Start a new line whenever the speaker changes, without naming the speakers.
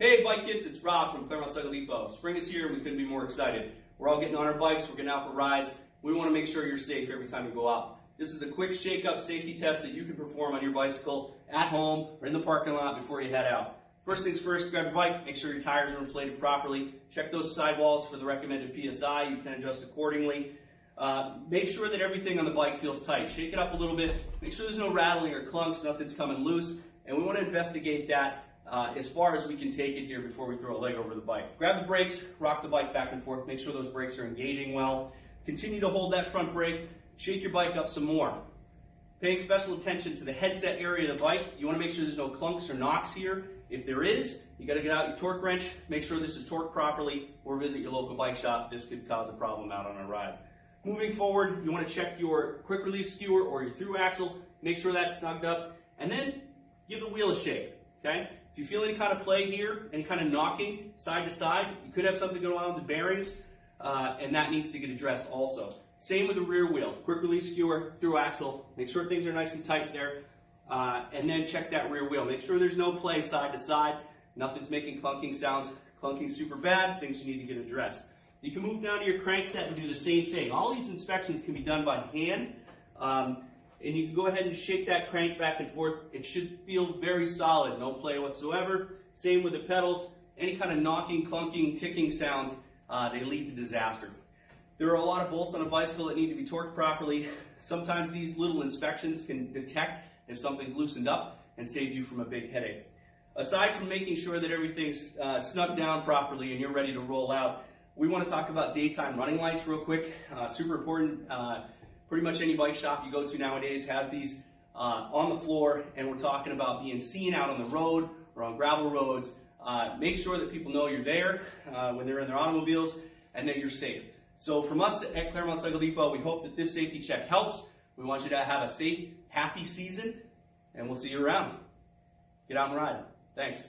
Hey bike kids, it's Rob from Claremont Cycle Depot. Spring is here and we couldn't be more excited. We're all getting on our bikes, we're getting out for rides. We want to make sure you're safe every time you go out. This is a quick shake-up safety test that you can perform on your bicycle at home or in the parking lot before you head out. First things first, grab your bike, make sure your tires are inflated properly. Check those sidewalls for the recommended PSI, you can adjust accordingly. Make sure that everything on the bike feels tight. Shake it up a little bit, make sure there's no rattling or clunks, nothing's coming loose, and we want to investigate that as far as we can take it here before we throw a leg over the bike. Grab the brakes, rock the bike back and forth, make sure those brakes are engaging well. Continue to hold that front brake, shake your bike up some more. Paying special attention to the headset area of the bike. You want to make sure there's no clunks or knocks here. If there is, you got to get out your torque wrench, make sure this is torqued properly, or visit your local bike shop. This could cause a problem out on a ride. Moving forward, you want to check your quick release skewer or your through axle, make sure that's snugged up, and then give the wheel a shake. Okay? If you feel any kind of play here, any kind of knocking side to side, you could have something going on with the bearings, and that needs to get addressed also. Same with the rear wheel. Quick release skewer, through axle, make sure things are nice and tight there, and then check that rear wheel. Make sure there's no play side to side, nothing's making clunking sounds. Clunking's super bad, things you need to get addressed. You can move down to your crankset and do the same thing. All these inspections can be done by hand. And you can go ahead and shake that crank back and forth. It should feel very solid, no play whatsoever. Same with the pedals. Any kind of knocking, clunking, ticking sounds, they lead to disaster. There are a lot of bolts on a bicycle that need to be torqued properly. Sometimes these little inspections can detect if something's loosened up and save you from a big headache. Aside from making sure that everything's snugged down properly and you're ready to roll out, we want to talk about daytime running lights real quick. Super important. Pretty much any bike shop you go to nowadays has these on the floor, and we're talking about being seen out on the road or on gravel roads. Make sure that people know you're there when they're in their automobiles and that you're safe. So from us at Claremont Cycle Depot, we hope that this safety check helps. We want you to have a safe, happy season, and we'll see you around. Get out and ride. Thanks.